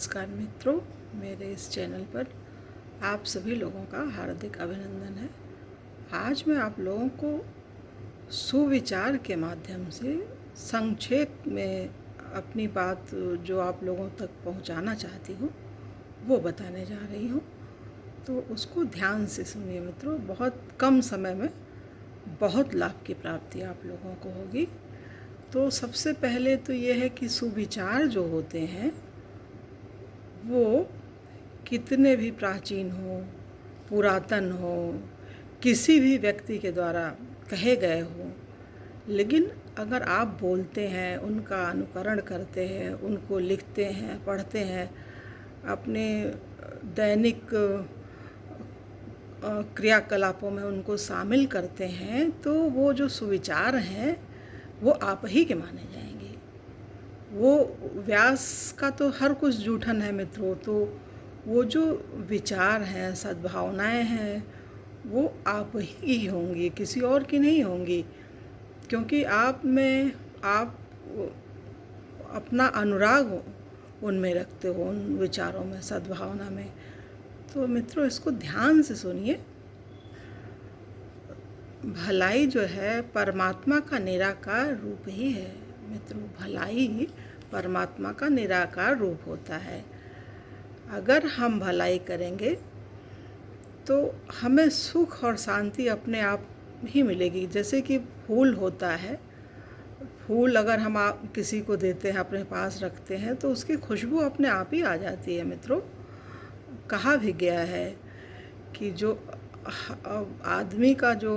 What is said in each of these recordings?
नमस्कार मित्रों, मेरे इस चैनल पर आप सभी लोगों का हार्दिक अभिनंदन है। आज मैं आप लोगों को सुविचार के माध्यम से संक्षेप में अपनी बात जो आप लोगों तक पहुंचाना चाहती हूँ वो बताने जा रही हूँ। तो उसको ध्यान से सुनिए मित्रों, बहुत कम समय में बहुत लाभ की प्राप्ति आप लोगों को होगी। तो सबसे पहले तो ये है कि सुविचार जो होते हैं वो कितने भी प्राचीन हो, पुरातन हो, किसी भी व्यक्ति के द्वारा कहे गए हो, लेकिन अगर आप बोलते हैं, उनका अनुकरण करते हैं, उनको लिखते हैं, पढ़ते हैं, अपने दैनिक क्रियाकलापों में उनको शामिल करते हैं, तो वो जो सुविचार हैं वो आप ही के माने जाएंगे। वो व्यास का तो हर कुछ जूठन है मित्रों, तो वो जो विचार हैं, सद्भावनाएं हैं, वो आप ही की होंगी, किसी और की नहीं होंगी, क्योंकि आप में आप अपना अनुराग उनमें रखते हो, उन विचारों में, सद्भावना में। तो मित्रों इसको ध्यान से सुनिए। भलाई जो है परमात्मा का निराकार रूप ही है मित्रों। भलाई परमात्मा का निराकार रूप होता है। अगर हम भलाई करेंगे तो हमें सुख और शांति अपने आप ही मिलेगी। जैसे कि फूल होता है, फूल अगर हम आप किसी को देते हैं, अपने पास रखते हैं, तो उसकी खुशबू अपने आप ही आ जाती है मित्रों। कहा भी गया है कि जो आदमी का जो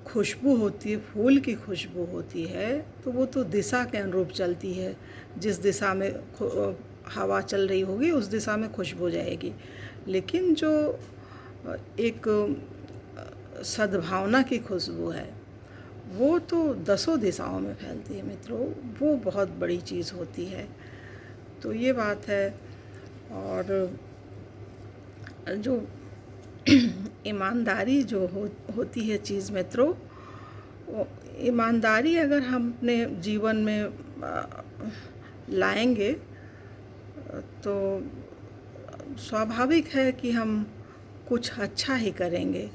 खुशबू होती है, फूल की खुशबू होती है, तो वो तो दिशा के अनुरूप चलती है। जिस दिशा में हवा चल रही होगी उस दिशा में खुशबू जाएगी। लेकिन जो एक सद्भावना की खुशबू है वो तो दसों दिशाओं में फैलती है मित्रों। वो बहुत बड़ी चीज़ होती है। तो ये बात है। और जो ईमानदारी जो होती है चीज़ मित्रों, ईमानदारी अगर हम अपने जीवन में लाएंगे तो स्वाभाविक है कि हम कुछ अच्छा ही करेंगे।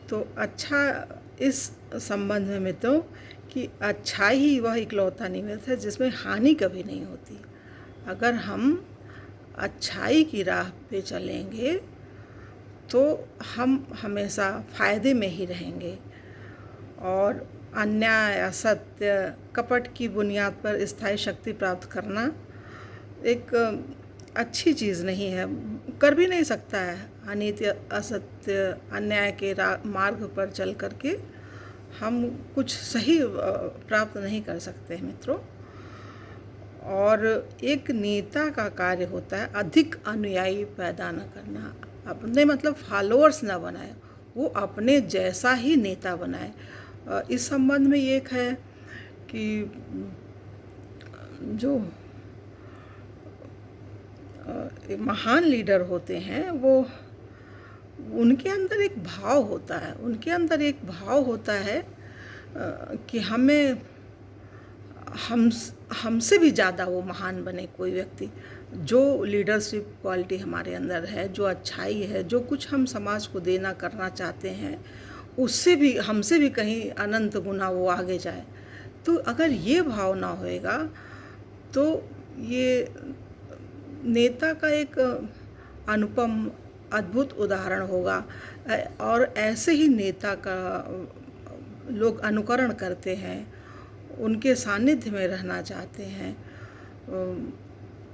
तो अच्छा इस संबंध में मित्रों कि अच्छाई ही वह इकलौता निमित्त है जिसमें हानि कभी नहीं होती। अगर हम अच्छाई की राह पे चलेंगे तो हम हमेशा फ़ायदे में ही रहेंगे। और अन्याय, असत्य, कपट की बुनियाद पर स्थायी शक्ति प्राप्त करना एक अच्छी चीज़ नहीं है, कर भी नहीं सकता है। अनीति, असत्य, अन्याय के मार्ग पर चल करके हम कुछ सही प्राप्त नहीं कर सकते हैं मित्रों। और एक नेता का कार्य होता है अधिक अनुयायी पैदा न करना। अपने मतलब फॉलोअर्स न बनाए, वो अपने जैसा ही नेता बनाए। इस संबंध में ये है कि जो महान लीडर होते हैं वो उनके अंदर एक भाव होता है, उनके अंदर एक भाव होता है कि हमसे भी ज़्यादा वो महान बने कोई व्यक्ति। जो लीडरशिप क्वालिटी हमारे अंदर है, जो अच्छाई है, जो कुछ हम समाज को देना करना चाहते हैं, उससे भी हमसे भी कहीं अनंत गुना वो आगे जाए। तो अगर ये भाव ना होएगा तो ये नेता का एक अनुपम अद्भुत उदाहरण होगा। और ऐसे ही नेता का लोग अनुकरण करते हैं, उनके सानिध्य में रहना चाहते हैं,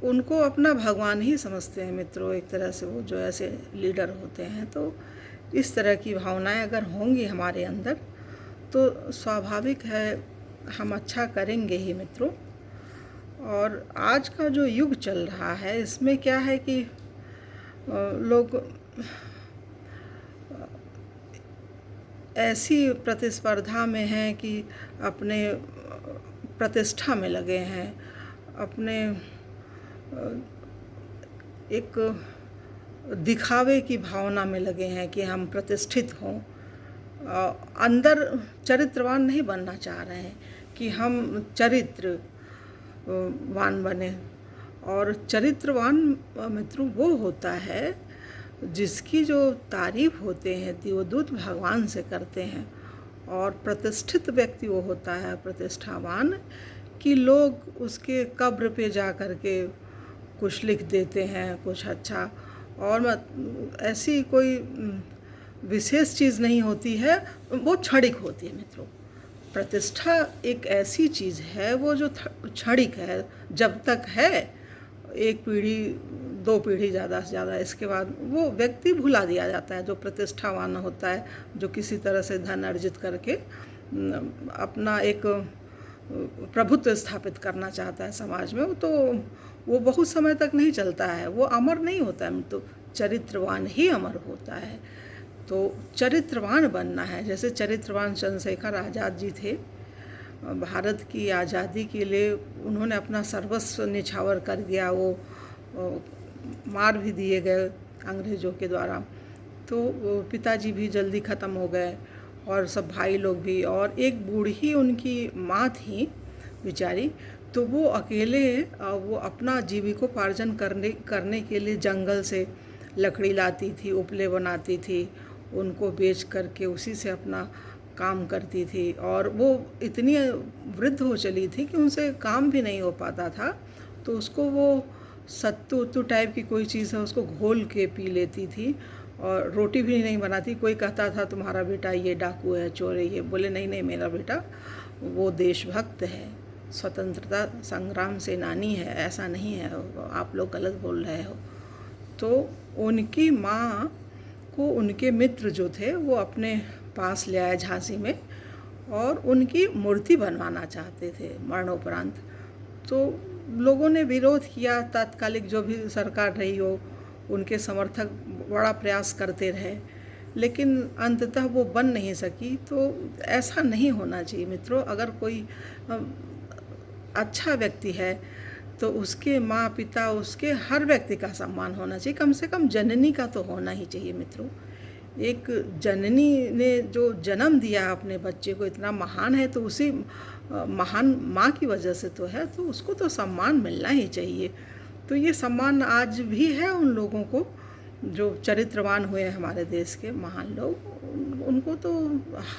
उनको अपना भगवान ही समझते हैं मित्रों एक तरह से। वो जो ऐसे लीडर होते हैं, तो इस तरह की भावनाएं अगर होंगी हमारे अंदर तो स्वाभाविक है हम अच्छा करेंगे ही मित्रों। और आज का जो युग चल रहा है इसमें क्या है कि लोग ऐसी प्रतिस्पर्धा में हैं कि अपने प्रतिष्ठा में लगे हैं, अपने एक दिखावे की भावना में लगे हैं कि हम प्रतिष्ठित हों। अंदर चरित्रवान नहीं बनना चाह रहे हैं कि हम चरित्रवान बने। और चरित्रवान मित्रों वो होता है जिसकी जो तारीफ होते हैं देवदूत भगवान से करते हैं। और प्रतिष्ठित व्यक्ति वो होता है, प्रतिष्ठावान, कि लोग उसके कब्र पे जा कर के कुछ लिख देते हैं, कुछ अच्छा। और ऐसी कोई विशेष चीज़ नहीं होती है, वो क्षणिक होती है मित्रों। प्रतिष्ठा एक ऐसी चीज़ है वो जो क्षणिक है, जब तक है, एक पीढ़ी 2 पीढ़ी ज़्यादा से ज़्यादा, इसके बाद वो व्यक्ति भुला दिया जाता है। जो प्रतिष्ठावान होता है, जो किसी तरह से धन अर्जित करके अपना एक प्रभुत्व स्थापित करना चाहता है समाज में, तो वो बहुत समय तक नहीं चलता है, वो अमर नहीं होता है। तो चरित्रवान ही अमर होता है। तो चरित्रवान बनना है। जैसे चरित्रवान चंद्रशेखर आज़ाद जी थे, भारत की आज़ादी के लिए उन्होंने अपना सर्वस्व निछावर कर दिया। वो मार भी दिए गए अंग्रेज़ों के द्वारा। तो पिताजी भी जल्दी ख़त्म हो गए और सब भाई लोग भी, और एक बूढ़ी उनकी माँ थी बेचारी। तो वो अकेले वो अपना जीविकोपार्जन करने के लिए जंगल से लकड़ी लाती थी, उपले बनाती थी, उनको बेच करके उसी से अपना काम करती थी। और वो इतनी वृद्ध हो चली थी कि उनसे काम भी नहीं हो पाता था। तो उसको वो सत्तू टाइप की कोई चीज़ है, उसको घोल के पी लेती थी, और रोटी भी नहीं बनाती। कोई कहता था तुम्हारा बेटा ये डाकू है, चोर है, ये बोले नहीं नहीं, मेरा बेटा वो देशभक्त है, स्वतंत्रता संग्राम सेनानी है, ऐसा नहीं है, आप लोग गलत बोल रहे हो। तो उनकी माँ को उनके मित्र जो थे वो अपने पास ले आए झांसी में, और उनकी मूर्ति बनवाना चाहते थे मरणोपरांत। तो लोगों ने विरोध किया, तात्कालिक जो भी सरकार रही हो, उनके समर्थक बड़ा प्रयास करते रहे, लेकिन अंततः वो बन नहीं सकी। तो ऐसा नहीं होना चाहिए मित्रों। अगर कोई अच्छा व्यक्ति है तो उसके माँ पिता, उसके हर व्यक्ति का सम्मान होना चाहिए। कम से कम जननी का तो होना ही चाहिए मित्रों। एक जननी ने जो जन्म दिया अपने बच्चे को, इतना महान है, तो उसी महान माँ की वजह से तो है, तो उसको तो सम्मान मिलना ही चाहिए। तो ये सम्मान आज भी है उन लोगों को जो चरित्रवान हुए हैं हमारे देश के महान लोग, उनको तो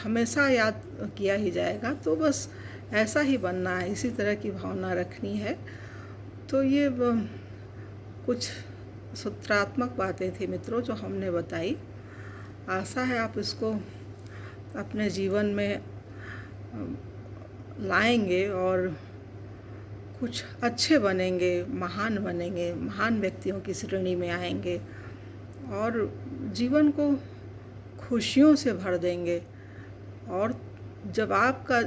हमेशा याद किया ही जाएगा। तो बस ऐसा ही बनना है, इसी तरह की भावना रखनी है। तो ये कुछ सूत्रात्मक बातें थी मित्रों जो हमने बताई। आशा है आप इसको अपने जीवन में लाएंगे और कुछ अच्छे बनेंगे, महान बनेंगे, महान व्यक्तियों की श्रेणी में आएंगे और जीवन को खुशियों से भर देंगे। और जब आपका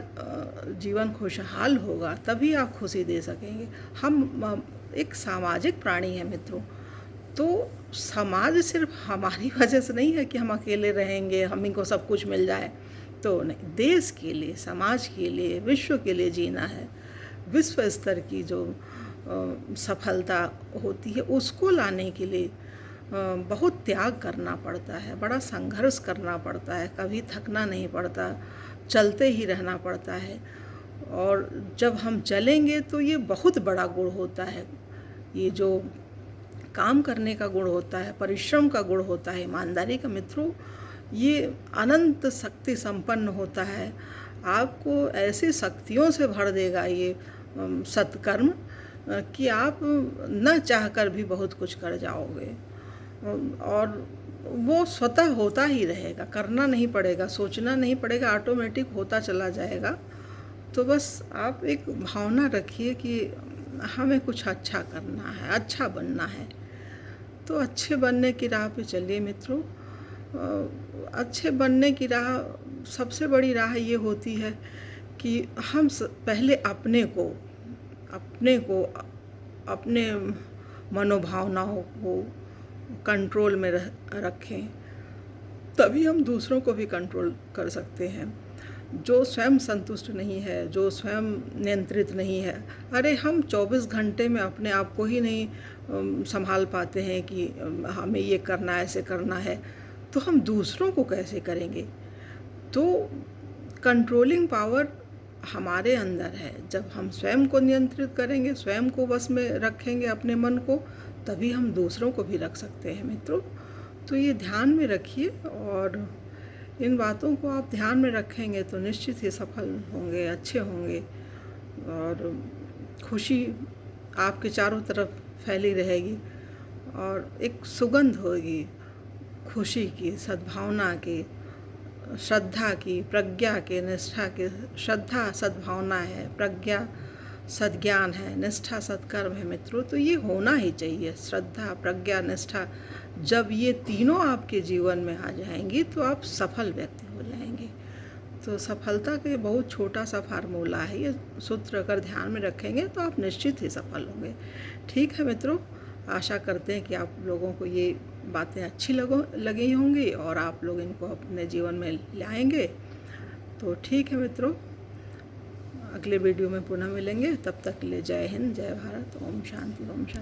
जीवन खुशहाल होगा तभी आप खुशी दे सकेंगे। हम एक सामाजिक प्राणी हैं मित्रों। तो समाज सिर्फ हमारी वजह से नहीं है कि हम अकेले रहेंगे, हम ही को सब कुछ मिल जाए, तो नहीं। देश के लिए, समाज के लिए, विश्व के लिए जीना है। विश्व स्तर की जो सफलता होती है उसको लाने के लिए बहुत त्याग करना पड़ता है, बड़ा संघर्ष करना पड़ता है, कभी थकना नहीं पड़ता, चलते ही रहना पड़ता है। और जब हम चलेंगे तो ये बहुत बड़ा गुण होता है। ये जो काम करने का गुण होता है, परिश्रम का गुण होता है, ईमानदारी का मित्रों, ये अनंत शक्ति संपन्न होता है। आपको ऐसी शक्तियों से भर देगा ये सत्कर्म कि आप न चाहकर भी बहुत कुछ कर जाओगे। और वो स्वतः होता ही रहेगा, करना नहीं पड़ेगा, सोचना नहीं पड़ेगा, ऑटोमेटिक होता चला जाएगा। तो बस आप एक भावना रखिए कि हमें कुछ अच्छा करना है, अच्छा बनना है। तो अच्छे बनने की राह पे चलिए मित्रों। अच्छे बनने की राह, सबसे बड़ी राह ये होती है कि हम पहले अपने को अपने मनोभावनाओं को कंट्रोल में रखें, तभी हम दूसरों को भी कंट्रोल कर सकते हैं। जो स्वयं संतुष्ट नहीं है, जो स्वयं नियंत्रित नहीं है, अरे हम 24 घंटे में अपने आप को ही नहीं संभाल पाते हैं कि हमें ये करना है, ऐसे करना है, तो हम दूसरों को कैसे करेंगे। तो कंट्रोलिंग पावर हमारे अंदर है। जब हम स्वयं को नियंत्रित करेंगे, स्वयं को वश में रखेंगे अपने मन को, तभी हम दूसरों को भी रख सकते हैं मित्रों। तो ये ध्यान में रखिए, और इन बातों को आप ध्यान में रखेंगे तो निश्चित ही सफल होंगे, अच्छे होंगे, और खुशी आपके चारों तरफ फैली रहेगी, और एक सुगंध होगी खुशी की, सद्भावना की, श्रद्धा की, प्रज्ञा के, निष्ठा के। श्रद्धा सद्भावना है, प्रज्ञा सद्ज्ञान है, निष्ठा सत्कर्म है मित्रों। तो ये होना ही चाहिए, श्रद्धा, प्रज्ञा, निष्ठा। जब ये तीनों आपके जीवन में आ जाएंगी तो आप सफल व्यक्ति हो जाएंगे। तो सफलता के बहुत छोटा सा फार्मूला है, ये सूत्र अगर ध्यान में रखेंगे तो आप निश्चित ही सफल होंगे। ठीक है मित्रों, आशा करते हैं कि आप लोगों को ये बातें अच्छी लगी होंगी और आप लोग इनको अपने जीवन में लाएंगे। तो ठीक है मित्रों, अगले वीडियो में पुनः मिलेंगे। तब तक के लिए जय हिंद, जय भारत, ओम शांति, ओम शांति।